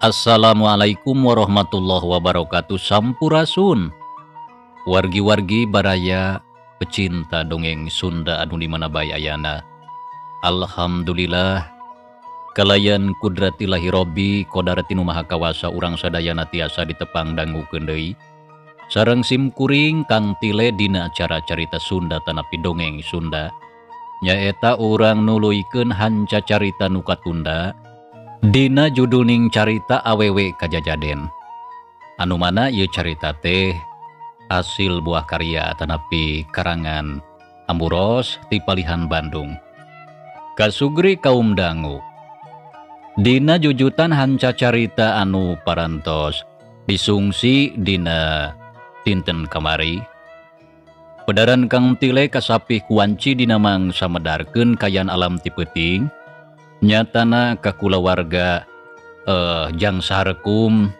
Assalamualaikum warahmatullahi wabarakatuh. Sampurasun. Wargi-wargi baraya pecinta dongeng Sunda anu di mana bae ayana. Alhamdulillah kalayan kudratillahi robbi qadarati nu maha kawasa urang sadayana tiasa ditepang dangukeun deui. Sareng sim kuring Kang Tile dina acara carita Sunda tanapi dongeng Sunda. Nyaeta urang nuluykeun hanca carita nu katunda. Dina judulning carita awewe kajajaden. Anu mana ieu carita teh asil buah karya tanapi karangan Amburos ti Palihan Bandung. Kasugri kaum dangu. Dina jujutan hanca carita anu parantos disungsi dina dinten kamari. Pedaran Kang Tile kasapih kuanci dina mangsa medarkeun kayan alam ti peuting. Nyatana ka kulawarga jang sarekum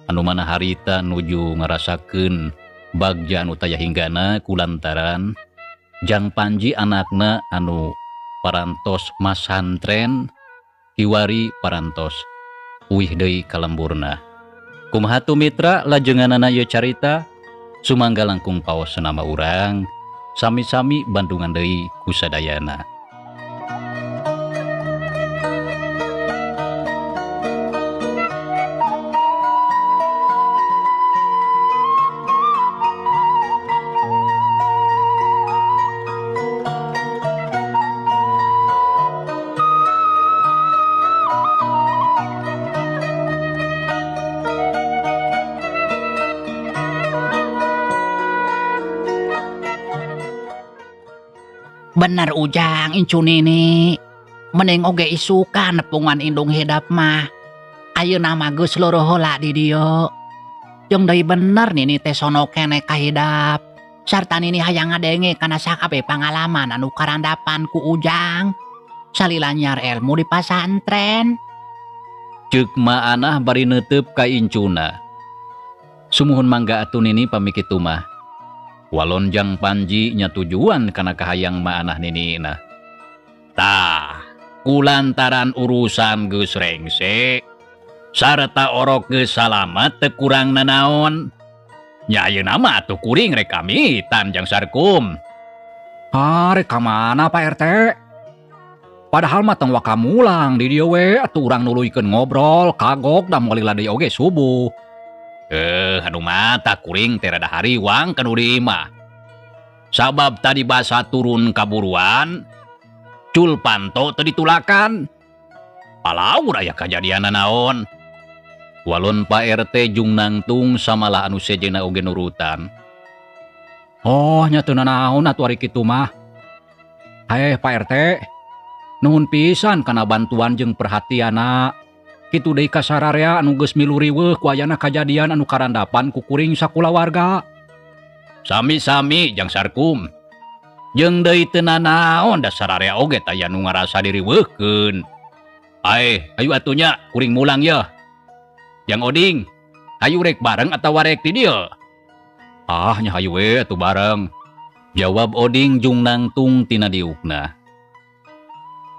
anu mana harita nuju ngarasakeun bagja anu taya hinggana kulantaran Jang Panji anakna anu parantos masantren kiwari parantos uih deui kalemburna. Kumaha mitra lajenganana ieu carita sumangga langkung paos nama urang sami-sami bandungan deui ku sadayana. Bener ujang incu nini mending oge isukan nepungan indung hidap mah ayeuna mah geus leureum heula di dieu jeung deui bener nini teh sono keneh kahidap sarta nini hayang ngadenge kana sakabeh pangalaman anu karandapan ku ujang salila nyar ilmu di pasantren. Ceuk ma anah bari neuteup ka incuna. Sumuhun mangga atuh nini pamikitu mah. Walon Jang Panji nya tujuan kana kahayang ma anah ninina. Tah, kulantaran urusan geus rengse sarta orok geus salamet teu kurang nanaon. Nya ayeuna mah atuh kuring rek pamitan Jang Sarkum. Rek ka mana Pak RT? Padahal mah tong wakamulang di dieu we atuh urang nuluykeun ngobrol kagok da moali ladai oge subuh. Anu mata kuring teh rada hariwang kanu dieu mah. Sabab tadi basa turun kaburuan, cul panto teu ditulakan. Palaur aya kajadian naon. Walon Pak RT jung nangtung samalah anu sejenna oge nurutan. Oh nya teu nanaon atuh ari kitu mah. Pak RT, nuhun pisan kana bantuan jeung perhatianna. Kitu deui ka sararea anu geus milu riweuh ku ayana kajadian anu karandapan ku kuring sakulawarga. Sami-sami Jang Sarkum. Jeung deui teu nanaon da sararea oge taya nu ngarasa diriweuhkeun. Ayo atuh nya kuring mulang yeuh. Jang Oding, hayu rek bareng atawa rek di dieu? Nya hayu we atuh bareng. Jawab Oding jung nangtung tina diukna.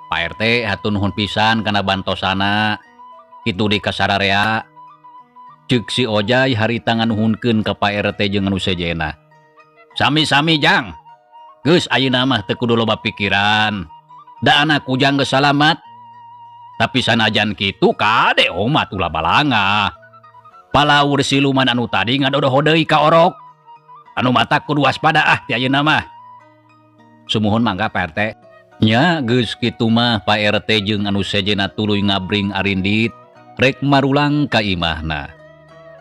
Pak RT hatur nuhun pisan kana bantosana. Kitu di kasararea. Ceuk si Ojay harita nganuhunkeun ka Pak RT jeung anu sejenna. Sami-sami Jang. Geus ayeuna mah teu kudu loba pikiran. Da anak ujang geus salamet. Tapi sanajan kitu kade omah ulah balanga. Palaur siluman anu tadi ngadodoh deui ka orok. Anu mata kudu waspada ti ayeuna mah. Sumuhun mangga Pak RT. Nya geus kitu mah Pak RT jeung anu sejenna tuluy ngabring arindit rek marulang ka imahna.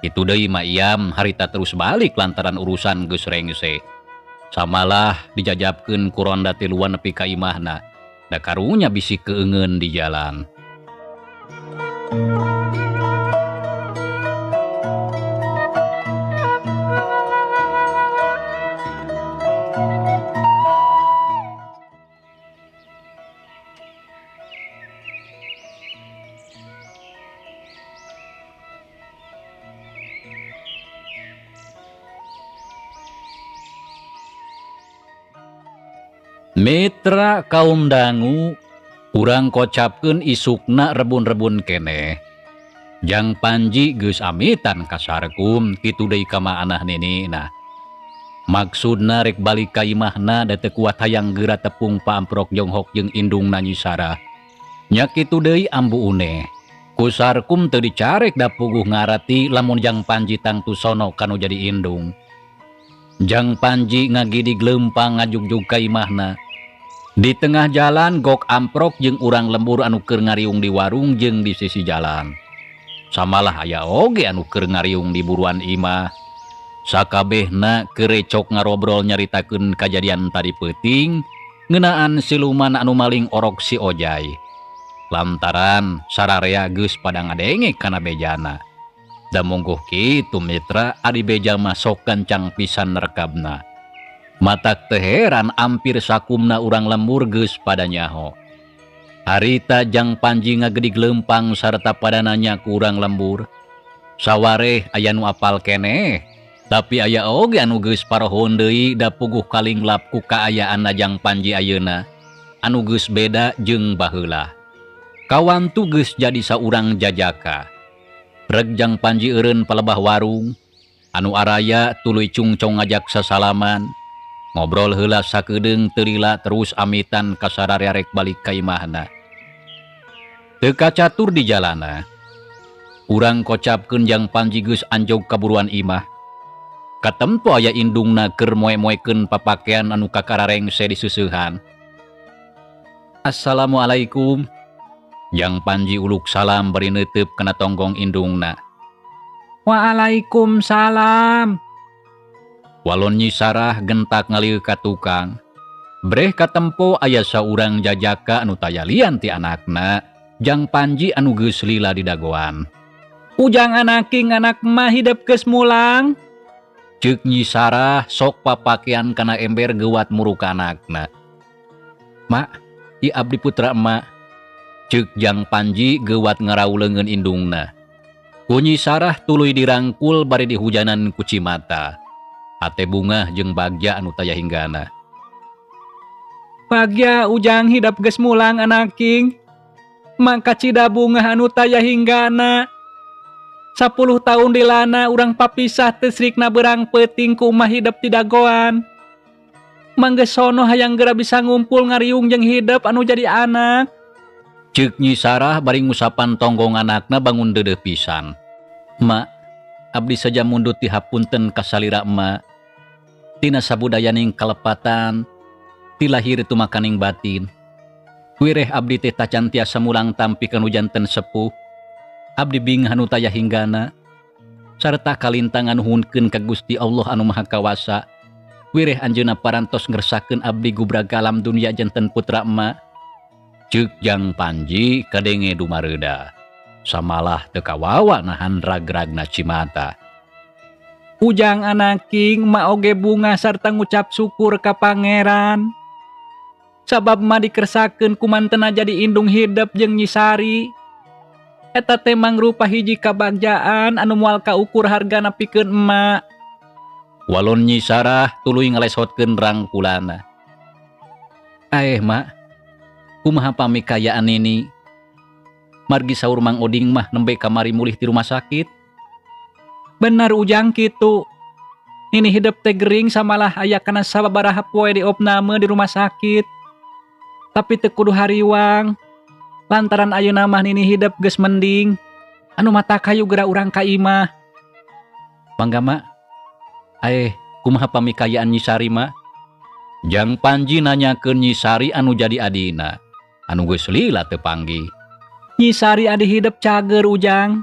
Itu deui mah iam harita terus balik lantaran urusan geus rengse. Samalah dijajabkeun ku ronda tiluan nepi ka imahna. Da karunya bisi keungeun di jalan. Mitra kaum dangu, urang kocapkeun isukna rebun-rebun keneh. Jang Panji geus amitan ka Sarkum kitu deui ka maanah nenena. Maksudna rek balik ka imahna da teu kuat hayang geura tepung Pa Amprok Jonghok jeung indungna Nyi Sarah. Nya kitu deui ambu une. Ku Sarkum teu dicarek da puguh ngarati lamun Jang Panji tangtu sono kanu jadi indung. Jang Panji ngagidig leumpang ngajugjug ka imahna. Di tengah jalan gok Amprok jeung urang lembur anu keur ngariung di warung jeung di sisi jalan. Samalah aya oge anu keur ngariung di buruan imah. Sakabehna kerecok ngarobrol nyaritakeun kajadian tadi peuting ngeunaan siluman anu maling orok si Ojay. Lantaran sararea geus pada ngadenge kana bejana. Da mungguh kitu mitra adi beja mah sok kencang pisan rekabna. Matak teu heran ampir sakumna urang lembur geus pada nyaho. Harita Jang Panji ngagedig leumpang sarta pada nanya ku urang lembur. Sawareh aya nu apal keneh, tapi aya oge anu geus parohon deui da puguh kalinglap ku kaayaanna Jang Panji ayeuna anu geus beda jeung baheula. Kawan tu geus jadi saurang jajaka. Reg Jang Panji eureun palebah warung, anu araya tuluy cungcong ngajak sasalaman. Ngobrol heula sakedeung teu lila terus amitan ka sararea rek balik ka imahna. Teu kacatur di jalana. Urang kocapkeun Jang Panji geus anjog ka buruan imah. Katempo aya indungna keur moe-moekeun papakean anu kakararengse di suseuhan. Assalamualaikum. Jang Panji uluk salam bari neuteub kana tonggong indungna. Waalaikumsalam. Walon Nyi Sarah gentak ngalieu ka tukang. Breh katempo aya saurang jajaka anu tayalian ti anakna, Jang Panji anu geus lila di dagoan. Ujang anaking anak mah hidup geus mulang. Ceuk Nyi Sarah sok papakean kana ember geuwat muruk anakna. Mak, ieu abdi putra emak. Ceuk Jang Panji geuwat ngarauleungeun indungna. Ku Nyi Sarah tuluy dirangkul bari dihujanan ku Cimata. Ate Bunga jeung Bagja anu taya hinggana. Bagja ujang hidup geus mulang anaking. Mangka cida Bunga anu taya hinggana. 10 tahun dilana urang papisah teu srikna beurang peuting ku umah hidup ti dagoan. Manggeus sono hayang geura bisa ngumpul ngariung jeung hidup anu jadi anak. Ceuk Nyi Sarah bari ngusapan tonggong anakna bangun deudeuh pisan. Mak, abdi saja mundut ti hapunten ka salira emak. Tina sabudayaning kalepatan, ti lahir tu makaning batin. Wireh abdi teh tacan tiasa mulang tampi kanu janten sepuh. Abdi bing anu taya hinggana. Sarta kalintangan nuhunkeun ka Gusti Allah anu Maha Kawasa. Wireh anjeunna parantos ngersakeun abdi gubrag alam dunia janten putra emak. Ceuk Jang Panji kadenge dumareuda. Samalah teu kawawa nahan rag-ragna Cimata. Ujang anaking ma oge bunga sarta ngucap syukur ka pangeran. Sabab ma dikersakeun ku mantena jadi indung hidup jeung Nyi Sari. Eta teh mangrupa hiji kabagjaan anu moal kaukur hargana pikeun emak. Walon Nyi Sarah tuluy ngalesotkeun rangkulana. Mak, kumaha pamikayaan ini? Margi saur Mang Oding mah nembe kamari mulih di rumah sakit. Benar ujang kitu. Ini hidup teh gering samalah aya kana sababaraha poe di opname di rumah sakit. Tapi teu kudu hariwang. Lantaran ayeuna mah nini hidup geus mending. Anu mata kayu geura urang ka imah. Mangga mak. Kumaha pamikayaan Nyi Sari mah? Jang Panji nanyakeun Nyi Sari anu jadi adina. Anu geus lila teu panggih. Nyi Sari adi hidup cager ujang.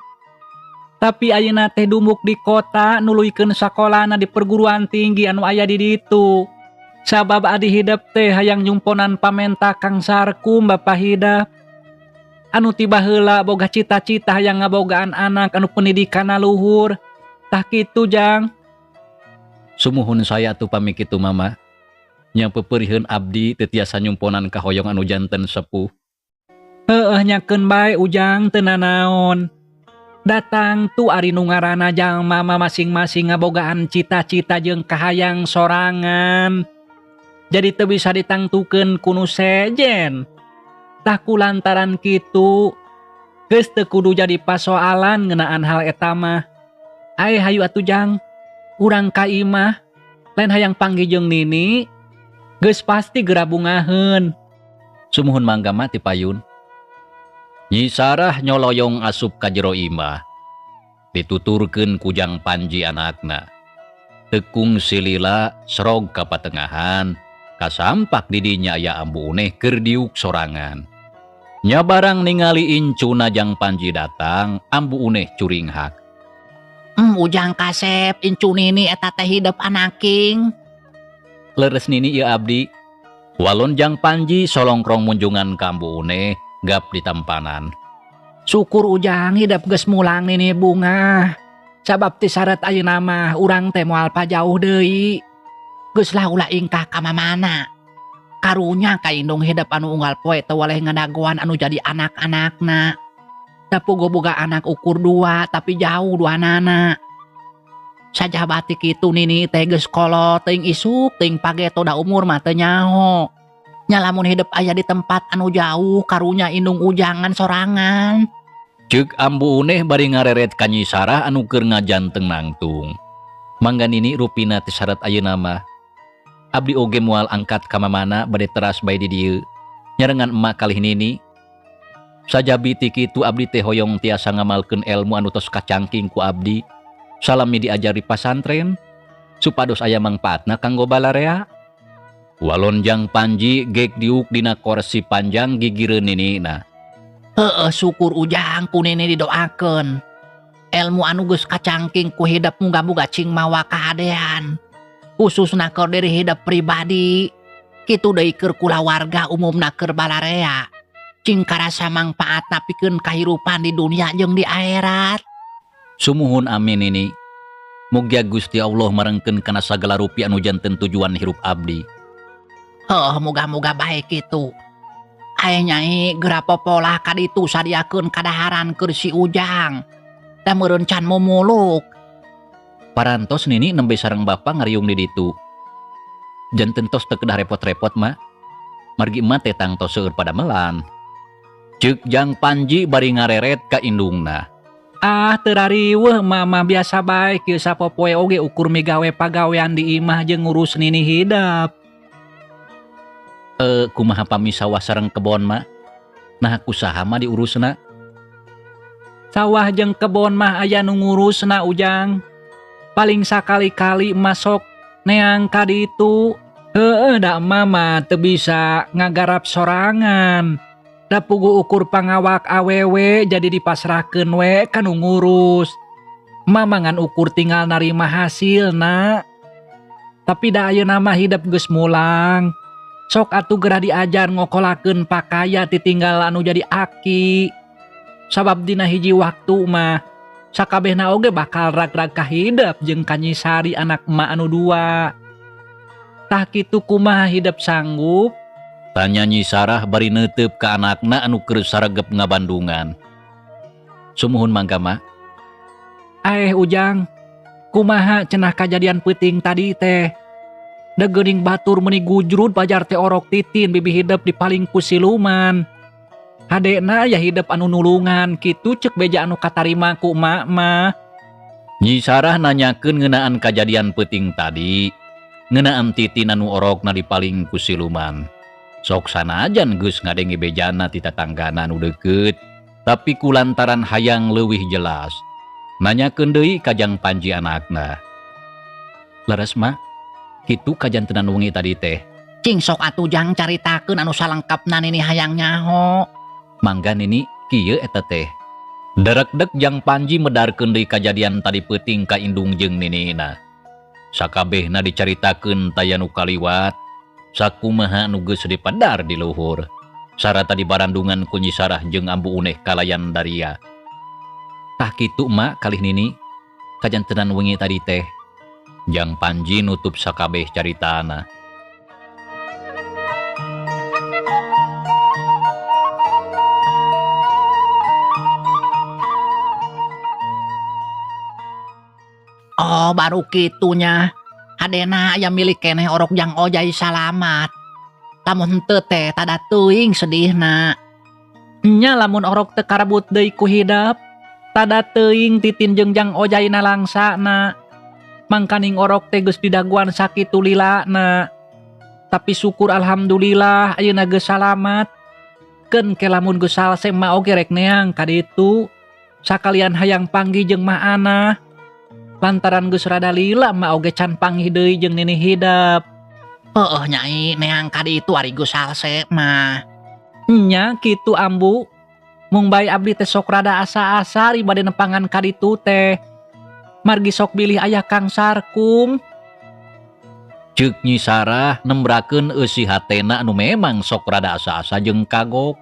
Tapi ayeuna teh dumuk di kota nuluykeun sakolana di perguruan tinggi anu aya di ditu. Sabab adi hidup teh hayang nyumponan pamenta Kang Sarkum bapa hidup. Anu tiba heula boga cita-cita hayang ngabogaan anak anu pendidikanna luhur. Tah kitu jang. Sumuhun saya tu pami kitu mama. Nya pepeurieun abdi teu tiasa nyumponan ka hoyong anu janten sepuh. Heueuh nyakeun bae ujang teu nanaon. Datang tu ari nu ngaranna jalma masing-masing ngabogaan cita-cita jeung kahayang sorangan. Jadi teu bisa ditangtukeun ku nu sejen. Tah kulantaran kitu, Geus teu kudu jadi pasoalan ngeunaan hal eta mah. Hayu atuh Jang. Urang ka imah lain hayang panggih jeung Nini. Geus pasti gerabungaheun. Sumuhun mangga mah ti payun. Nyi Sarah nyoloyong asup ka jero imah. Dituturkeun ku Jang Panji anakna. Tekung silila serog ka patengahan, kasampak didinya aya ambu uneh keur diuk sorangan. Nya barang ningali incuna Jang Panji datang, ambu uneh curing hak. Ujang kasep incu Nini eta teh hidup anaking. Leres Nini ieu abdi. Walon Jang Panji solongkrong munjungan ka ambu uneh gap di tampanan. Syukur Ujang hidup geus mulang Nini bunga. Sabab ti saret ayeuna mah urang teh moal pajauh deui. Geus lah ulah ingkah ka mamana. Karunya ka indung hidup anu unggal poe teu waleh ngadagoan anu jadi anak-anakna. Da boga anak ukur 2 tapi jauh 2 anak. Sajabati kitu Nini teh geus kolot teuing isuk teuing pageto da umur mah teu nyaho. Nya lamun hidup aya di tempat anu jauh karunya indung ujangan sorangan. Ceuk ambu uneh bari ngareret ka Nyi Sarah anu keur ngajanteng nangtung. Mangga Nini rupina ti sarat ayeuna mah. Abdi oge moal angkat ka mamana bade teras bae di dieu. Nyarengan emak kalih Nini. Sajabi ti kitu abdi teh hoyong tiasa ngamalkeun elmu anu tos kacangking ku abdi. Salami diajari pasantren supados aya mangpaatna kanggo balarea. Walon Jang Panji gek diuk dina kursi panjang gigireun Ninina. Heueuh syukur Ujang ku Nini didoakeun. Elmu anu geus kacangking ku hidup muga-muga cing mawa kahadean. Khususna keur diri hidup pribadi. Kitu deui keur kulawarga umumna keur balarea. Cing karasa mangpaatna pikeun kahirupan di dunia jeung di akhirat. Sumuhun amin Nini. Mugia Gusti Allah marengkeun kana sagala rupi anu janten tujuan hirup abdi. Moga-moga baik itu. Aya Nyai geura popolah ka ditu sadiakeun kadaharan keur si Ujang. Da meureun can momuluk. Parantos Nini nembe sareng bapa ngariung di ditu. Janten tos teu kedah repot-repot mah. Margi emat teh tang tos seueur padamelan. Ceuk Jang Panji bari ngareret ka indungna. Teu rariweuh mama biasa bae kieu sapopoe oge ukur migawe pagawean di imah jeung ngurus Nini hidup. Kumaha pamisawah sareng kebon mah? Nah kusaha mah diurusna? Sawah jeung kebon mah aya nu ngurusna Ujang. Paling sakali-kali masok neang ka ditu. Da mama teu bisa ngagarap sorangan. Da pugu ukur pangawak awewe jadi dipasrahkeun we ka nu ngurus. Mamangan ukur tinggal narima hasilna. Tapi da ayeuna mah hidup geus mulang. Sok atuh gerah diajar ngokolakeun pakaya titinggal anu jadi aki. Sabab dina hiji waktu mah sakabehna oge bakal rag-rag ka hidup jeung ka Nyi Sari anak emak anu 2. Tah kitu kumaha hidup sanggup? Tanya Nyi Sarah bari neuteup ka anakna anu keur saregep ngabandungan. Sumuhun mangga mah. Ujang, kumaha cenah kajadian peuting tadi teh? Da geuning batur meuni gujrud pajar teh orok titin bibi hidup di paling ku siluman. Hadena ya hidup anu nulungan kitu ceuk beja anu katarima ku emak mah. Nyi Sarah nanyakeun ngeunaan kajadian peuting tadi. Ngeunaan titin anu orokna di paling ku siluman. Sok sanajan geus ngadenge bejana ti tatanggana anu deukeut, tapi kulantaran hayang leuwih jelas. Nanyakeun deui ka Jang Panji anakna. Leres mah, kitu kajantenan wengi tadi teh. Cing sok atuh Jang caritakeun anu salengkapna Nini hayang nyaho. Mangga Nini kieu eta teh. Derek-dek Jang Panji medarkeun deui kajadian tadi peuting ka indung jeung Ninina. Sakabehna dicaritakeun taya nu kaliwat. Sakumaha nu geus dipadar di luhur. Sarata dibarandungan ku Nyi Sarah jeung ambu uneh kalayan daria. Tah kitu emak kalih Nini. Kajantenan wengi tadi teh. Jang Panji nutup sakabeh caritana. Oh baru kitunya. Hadena aya milik keneh orok Jang Ojai salamat. Lamun henteu teh tada teuing sedihna. Nya lamun orok teu karebut deui ku hidap, tada teuing titin jeung jang ojayna langsana. Mangkaning orok teh geus didaguan sakitu lilana. Tapi syukur alhamdulillah ayeuna geus salamat. Keun ke lamun geus salse mah oge rek neang ka ditu. Sakalian hayang panggih jeung mah ana. Lantaran geus rada lila mah oge can panggih deui jeung nini hidap. Heueuh nyai neang ka ditu ari geus salse mah. Nya kitu ambu. Mung bae abdi teh sok rada asa-asa ribade nempangan ka ditu teh. Margi sok bilih aya Kang Sarkum. Ceuk Nyi Sarah nembrakeun eusi hatena anu memang sok rada asa-asa jeung kagok.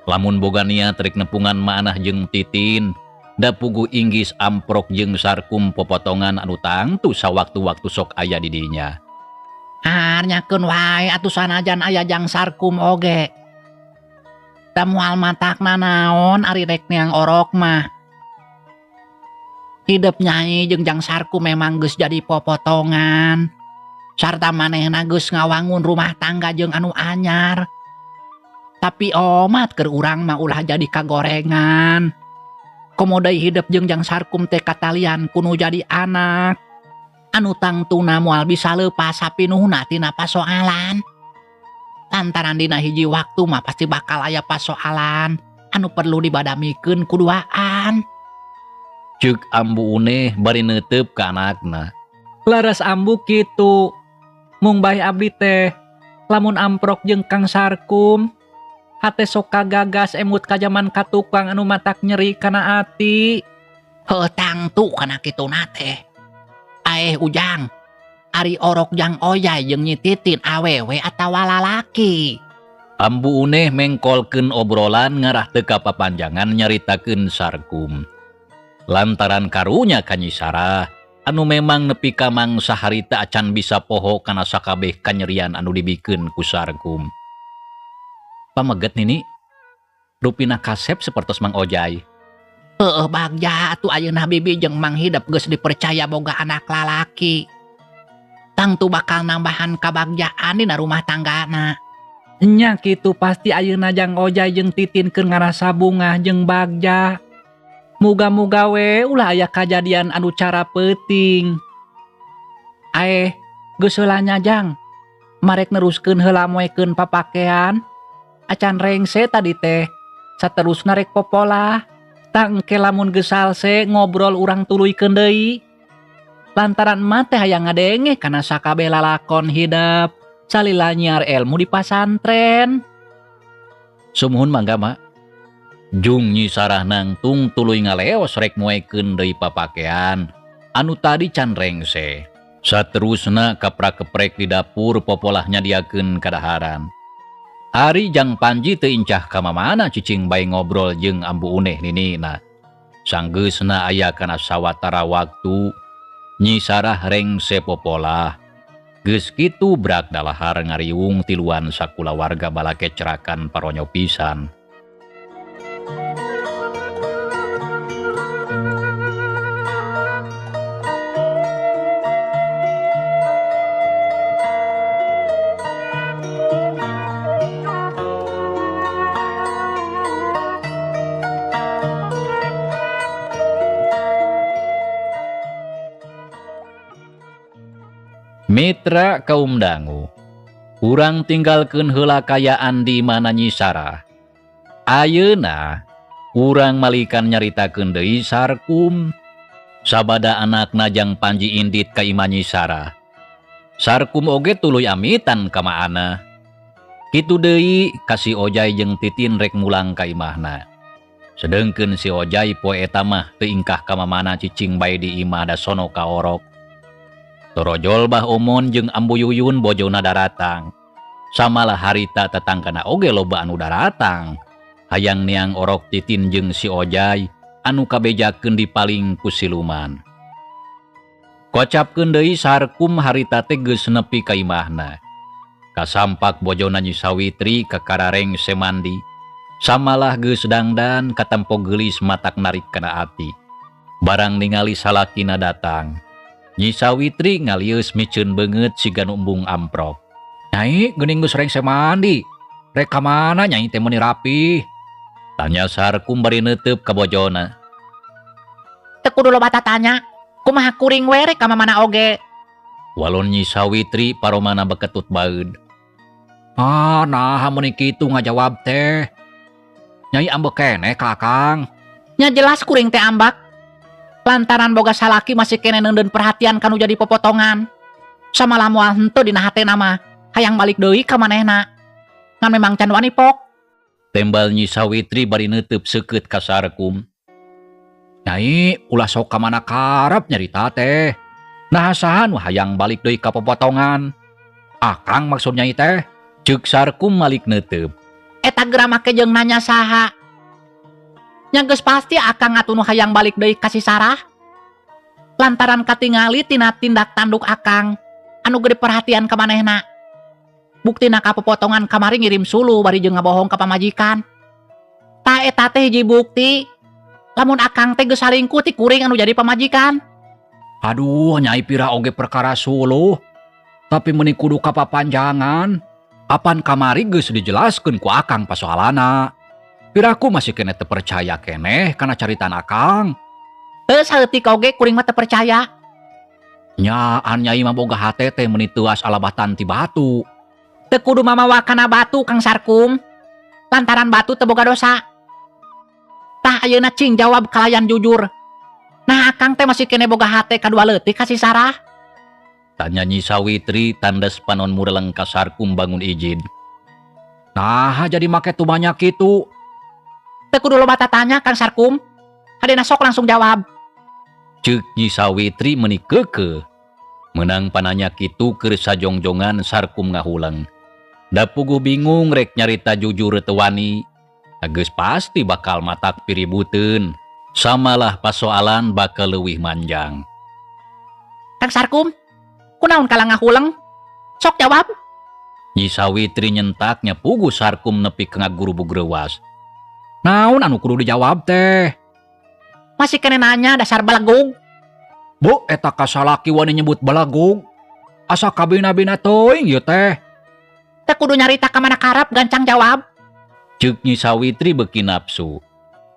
Lamun boga niat rek nepungan manah jeung titin, da puguh inggis amprok jeung Sarkum popotongan anu tangtu sawaktu-waktu sok aya di dinya. Nyakeun wae atuh sanajan aya jang Sarkum oge. Da moal matakna naon ari rek neang orok mah. Hidup Nyai jeung jang Sarkum memang geus jadi popotongan. Sarta manehna geus ngawangun rumah tangga jeung anu anyar. Tapi omat keur urang mah ulah jadi kagorengan. Komo deui hidup jeung jang Sarkum teh katalian kudu jadi anak. Anu tangtuna moal bisa leupas sapinuhna tina pasoalan. Lantaran dina hiji waktu mah pasti bakal aya pasoalan anu perlu dibadamikeun kuduaan. Ceuk ambu uneh bari neuteup ka anakna. Laras ambu kitu. Mung bae abdi teh lamun amprok jeung Kang Sarkum hate sok kagagas emut ka jaman katukang anu matak nyeri kana ati. Heuh tangtu kana kituna teh. Ujang, ari orok jang oyay jeung Nyi Titin awewe atawa lalaki. Ambu uneh mengkolkeun obrolan ngarah teu ka papanjangan nyaritakeun Sarkum. Lantaran karunya ka Nyi Sarah anu memang nepi ka mangsa harita acan bisa poho kana sakabeh kanyerian anu dibikeun ku Sarkum. Pameget nini, rupina kasep sapertos Mang Ojay. Bagja atuh ayeuna bibi jeung Mang Hidap geus dipercaya boga anak lalaki. Tangtu bakal nambahan kabagjaan dina rumah tanggana. Nya kitu pasti ayeuna jang Ojay jeung Titin keur ngarasa bungah jeung Bagja. Muga-muga we ulah aya kajadian anu cara peuting. Geus heula nya jang. Marek neruskeun heula moekeun papakean. Acan rengse tadi teh. Saterusna rek popolah. Tak engke lamun geus salse ngobrol urang tuluykeun deui. Lantaran emak teh hayang ngadenge kana sakabeh lalakon hidap salila nyiar ilmu di pasantren. Sumuhun mangga mak. Jung Nyi Sarah nangtung tuluy ngaleos rek moekeun deui papakean anu tadi can rengse. Saterusna kaprak-keprek di dapur popolah nyadiakeun kadaharan. Ari jang Panji teu incah ka mamana cicing bae ngobrol jeung ambu uneh ninina. Sanggeusna aya kana sawatara waktu Nyi Sarah rengse popolah. Geus kitu brak dalahar ngariung tiluan sakula warga balake cerakan paronyo pisan. Mitra kaum dangu, urang tinggalkeun heula kayaan di mana Nyi Sarah. Ayeuna urang malikan nyaritakeun deui Sarkum sabada anakna jang Panji indit ka imah Nyi Sarah. Sarkum oge tuluy amitan ka maana. Kitu deui ka si Ojay jeung Titin rek mulang ka imahna. Sedengkeun si Ojay poe eta mah teu ingkah ka mamana cicing bae di imah da sono ka orok. Torojol bah omon jeung ambu yuyun bojona daratang. Samalah harita tetangkana oge loba anu daratang. Hayang neang orok Titin jeung si Ojay anu kabejakeun dipaling ku siluman. Kocapkeun deui Sarkum harita teh geus nepi ka imahna. Kasampak bojona Nyi Sawitri ka karareng semandi. Samalah geus dangdan katempo geulis matak narik kana ati. Barang ningali salakina datang. Nyi Sawitri ngalius miceun beungeut siga nu embung amprok. Nyai geuning geus rengse mandi. Rek ka mana Nyai teh meuni rapi? Tanya Sarkum bari neuteup ka bojona. Teu kudu loba tanya, kumaha kuring we rek ka mamana oge. Walon Nyi Sawitri paromana beketut baeud. Nah mun kitu ngajawab teh. Nyai ambek keneh ka Akang. Nya jelas kuring teh ambak. Lantaran boga salaki masih kene neundeun perhatian kanu jadi popotongan. Sama moal henteu dina hatena mah, hayang balik deui ka manehna. Ngan memang can wani pok. Tembal Nyi Sawitri bari neueup seukeut ka Sarkum. Nyai ulah sok ka mana karep nyarita teh. Nah sahan wah hayang balik deui ka popotongan. Akang maksud nyai teh. Ceuk Sarkum malik neueup. Eta geura make jeung nanya saha. Nya geus pasti akang atuh nu hayang balik deui ka si Sarah. Lantaran katingali tina tindak tanduk akang anu gede perhatian ka manehna. Buktina ka popotongan kamari ngirim sulu bari jeung ngabohong ka pamajikan. Ta eta teh hiji bukti lamun akang teh geus salingkuh ti kuring anu jadi pamajikan. Aduh nyai pira oge perkara suluh. Tapi meuni kudu kapapanjangan. Apan kamari geus dijelaskeun ku Akang pasoalana. Piraku masih kene teu percaya keneh kana caritan Akang. Teu saeutik oge kuring mah teu percaya. Nyaan nyai mah boga hate teh meuni teuas alabatan ti batu. Teu kudu mamawa kana batu Kang Sarkum. Lantaran batu teu boga dosa. Tah ayeuna cing jawab kalayan jujur. Nah Akang teh masih kene boga hate kadua leutik ka si Sarah. Tanya Nyi Sawitri tandas panon mureleng ka Sarkum bangun ijin. Nah jadi make tu banyak kitu. Teu kudu loba tanya Kang Sarkum. Hadena sok langsung jawab. Ceuk Nyi Sawitri meuni keukeuh. Menang pananya kitu keur sajongjongan Sarkum ngahulang. Da puguh bingung rek nyarita jujur teu wani. Geus pasti bakal matak piributeun. Samalah pasoalan bakal leuwih manjang. Kang Sarkum, kunaon kala ngahulang? Sok jawab. Nyi Sawitri nyentaknya puguh Sarkum nepi ke ngagurubug reuwas. Naon anu kudu dijawab teh? Masih kene nanya dasar balagug. Bu, eta kasalaki wani nyebut balagug. Asa kabina-bina teuing ieu teh. Teu kudu nyarita ka mana karep gancang jawab. Ceuk Nyi Sawitri beuki nafsu.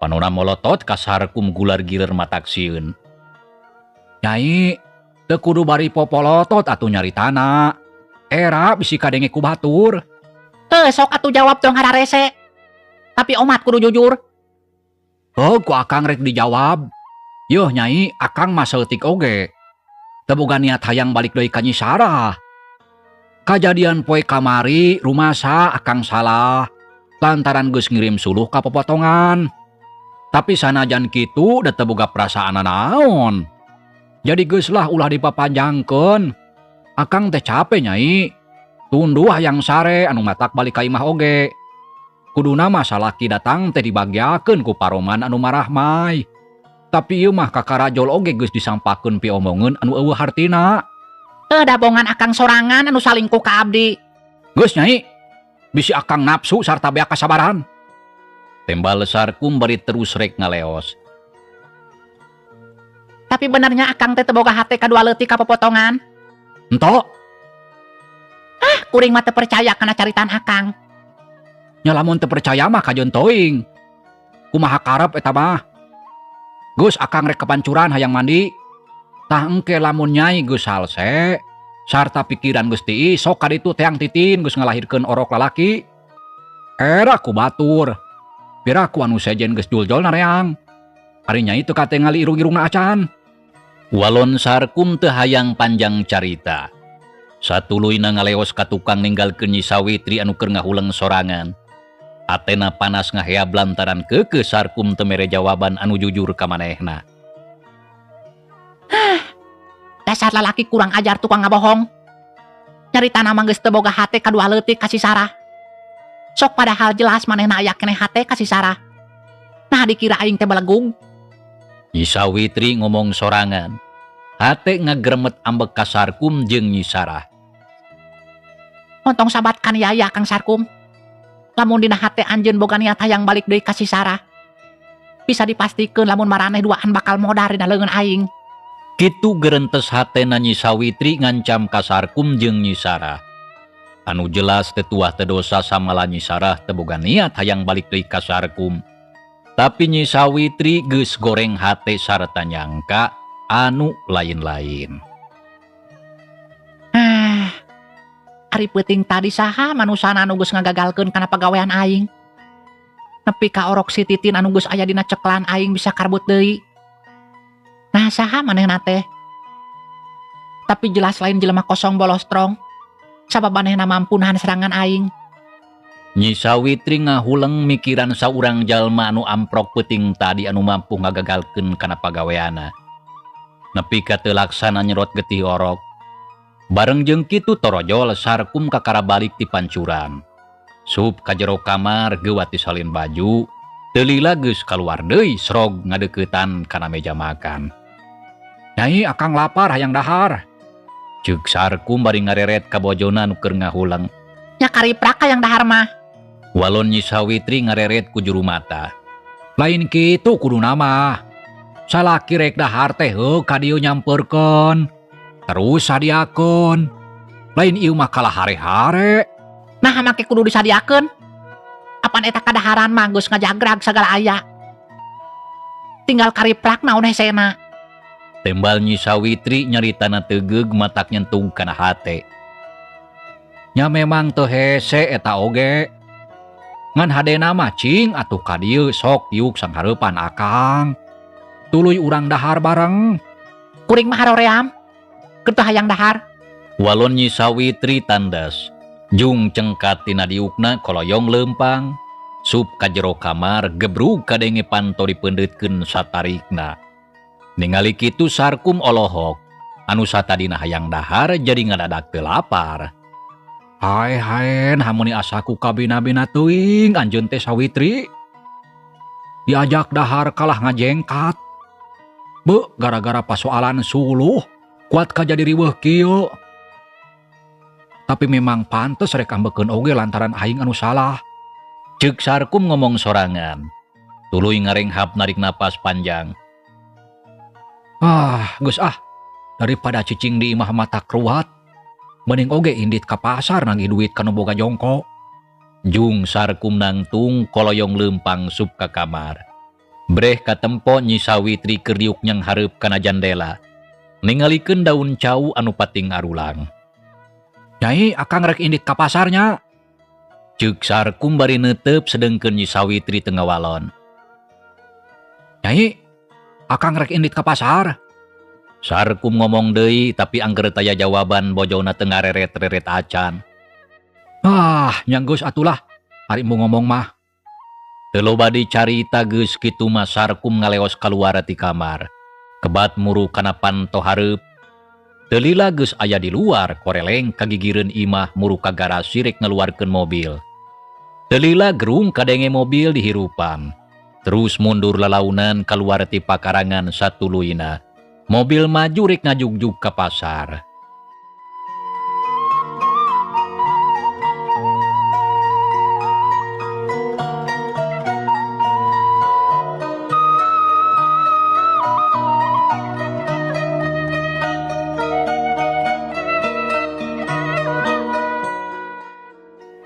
Panona molotot ka Sarkum gular-giler matak sieun. Nyai, teu kudu bari popolotot atuh nyaritana. Era bisi kadenge ku batur. Sok atuh jawab tong hararese. Tapi omat kudu jujur. Oh, ku Akang rek dijawab. Yoh nyai, Akang mah saeutik oge. Teu boga niat hayang balik deui ka Nyi Sarah. Kajadian poe kamari rumasa Akang salah. Lantaran geus ngirim suluh ka popotongan. Tapi sanajan kitu da teu boga perasaan naon. Jadi geus lah ulah dipapanjangkeun. Akang teh capek nyai. Tunduh hayang sare anu matak balik ka imah oge. Kuduna mah salaki datang teh dibagiakeun ku paroman anu marah may. Tapi ieu mah kakarajol oge geus disampakeun piomongeun anu eueuh hartina. Teu dabongan Akang sorangan anu salingkuh ka abdi. Geus nyai. Bisi Akang nafsu sarta bea kasabaran. Tembal Sarkum bari terus rek ngaleos. Tapi benernya Akang teh teu boga hate kadua leutik ka popotongan. Ento, Kuring mah teu percaya kana caritan Akang. nya lamun teu percaya mah kajeun teuing. Kumaha karep eta mah? Geus Akang rek kepancuran hayang mandi. Tah engke lamun nyai geus salse, sarta pikiran geus tiis sok ka ditu teang titin geus ngalahirkeun orok lalaki. Era ku batur. Piraku anu sejen geus juljol nareang. Ari nyai teu kate ngali irung-irungna acan. Walon Sarkum teu hayang panjang carita. Satuluyna ngaleos ka tukang ninggalkeun Nyi Sawitri anu keur ngahulang sorangan. Atena panas ngaheab lantaran keukeuh Sarkum teu mere jawaban anu jujur ka manehna. Dasar lalaki kurang ajar tukang ngabohong. Nyaritana mah geus teu boga hate kadua leutik ka si Sarah. Sok padahal jelas manehna aya keneh hate ka si Sarah. Nah dikira aing teh balagug. Nyi Sawitri ngomong sorangan. Hate ngagremet ambek ka Sarkum jeung Nyi Sarah. Ontong sabat kan yaya Kang Sarkum. Lamun dina hate anjeun boga niat hayang balik deui ka si Sarah. Bisa dipastikeun lamun maraneh duaan bakal modar dina leungeun aing. Kitu geurentes hatena Nyi Sawitri ngancam ka Sarkum jeung Nyi Sarah. Anu jelas tetuah tedosa samala Nyi Sarah teu boga niat hayang balik deui ka Sarkum. Tapi Nyi Sawitri geus goreng hate sarta nyangka anu lain-lain. Ari peuting tadi saha manusana anu geus ngagagalkeun kana pagawean aing. Nepi ka orok si Titin anu geus aya dina ceklan aing bisa karbut deui. Nah saha manehna teh? Tapi jelas lain jelema kosong bolostrong. Sabab manehna mampu nahan serangan aing. Nyi Sawitri ngahuleng mikiran saurang jalma anu amprok peuting tadi anu mampu ngagagalkeun kana pagaweana. Nepi ka teu laksana nyerot getih orok. Bareng jeung kitu torojol Sarkum kakara balik ti pancuran. Sup ka jero kamar geuwati salin baju, teu lila geus kaluar deui srog ngadeuketan kana meja makan. Nyai akang lapar hayang dahar. Ceuk Sarkum bari ngareret ka bojona nu keur ngahuleng. Nya kariprak yang dahar mah. Walon Nyi Sawitri ngareret ku juru mata. Lain kitu kudu nama. Salaki rek dahar teh ka dieu nyamperkeun. Terus sadiakeun. Lain ieu mah kalah hare-hare. Nah make kudu disadiakeun. Apan eta kadaharan mah geus ngajagrag sagala aya. Tinggal kariprak naon hesena. Tembal Nyi Sawitri nyaritana tegeug matak nyentung kana hate. Nya memang teu hese eta oge. Ngan hadena mah cing atuh ka dieu sok tiuk sanghareupan akang. Tuluy urang dahar bareng. Kuring mah haroream. Keur hayang dahar. Walon Nyi Sawitri tandas. Jung cengkat tina diukna koloyong leumpang. Sup ka jero kamar gebrug kadenge panto dipeundeutkeun satarikna. Ningali kitu Sarkum olohok. Anu satadina hayang dahar jadi ngadadak teu lapar. Haen hamuni asaku kabina-bina teuing anjeun teh Sawitri. Diajak dahar kalah ngajengkat. Beuh gara-gara pasoalan suluh. Kuat ka jadi riweuh kieu. Tapi memang pantes rek ambekeun oge lantaran aing anu salah. Ceuk Sarkum ngomong sorangan. Tuluy ngarenghap narik napas panjang. Geus daripada cicing di imah mata kruat. Mending oge indit ka pasar nagi duit kanu boga jongko. Jung Sarkum nangtung koloyong leumpang sup ka kamar. Breh katempo Nyi Sawitri keur diuk nyang hareup kana jandela. Ningalikeun daun cau anu pating arulang. Nyai akang rek indit ka pasarnya. Ceuk Sarkum bari neuteup sedengkeun Nyi Sawitri teu ngawalon. Nyai akang rek indit ka pasar. Sarkum ngomong deui tapi angger taya jawaban bojona teu ngareret-reret acan. Nyang geus atulah ari mu ngomong mah. Teu loba dicarita geus kitu mah Sarkum ngaleos kaluar ti kamar. Kebat muru kana panto hareup. Teu lila geus aya di luar koreleng kagigireun imah muru ka garasi rek ngaluarkeun mobil. Teu lila gerung kadenge mobil dihirupan. Terus mundur lalaunan kaluar ti pakarangan satuluyna. Mobil maju rek ngajugjug ka pasar.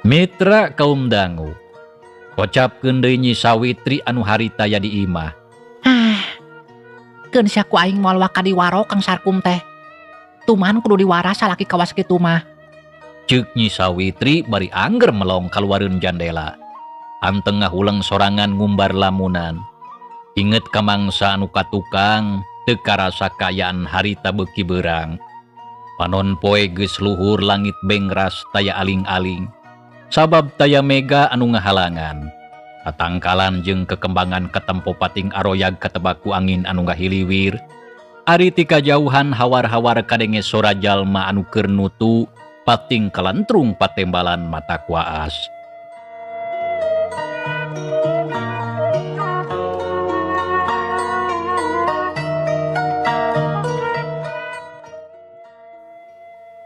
Mitra kaum dangu. Kocapkeun deui Nyi Sawitri anu harita ya di imah. Keun sia ku aing moal waka di waro Kang Sarkum teh. Tuman kudu diwaras salaki kawas kitu mah. Ceuk Nyi Sawitri bari angger melong kaluareun jandela. Anteng ngahuleng sorangan ngumbar lamunan. Inget ka mangsa anu katukang teu karasa kayaan harita beuki beurang. Panon poe geus luhur langit bengras taya aling-aling. Sabab taya mega anu ngahalangan. Tatangkalan jeung kekembangan ketempo pating aroyag katebaku angin anu ngahiliwir. Ari ti kajauhan hawar-hawar kadenge sora jalma anu keur nutu pating kalentrung patembalan mata kuaas.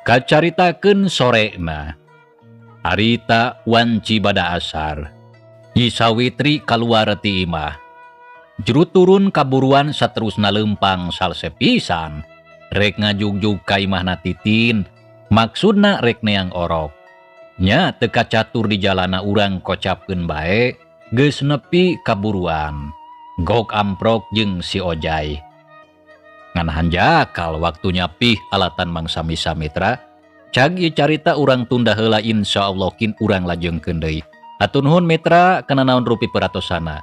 Kacaritakeun sorena. Harita wanci bada asar. Nyi Sawitri kaluar ti imah. Juru turun kaburuan saterusna leumpang salse pisan. Rek ngajugjug ka imahna Titin. Maksudna rek neang orok. Nya teu kacatur di jalana urang kocapkeun bae. geus nepi kaburuan. Gok amprok jeung si Ojay. Nganahan jakal waktunya pih alatan mangsa misa mitra. Cag ieu carita urang tunda heula insyaallah kin urang lajengkeun deui. Hatur nuhun mitra kana naon rupi peratosana.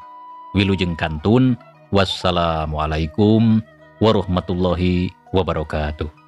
Wilujeng kantun. Wassalamualaikum warahmatullahi wabarakatuh.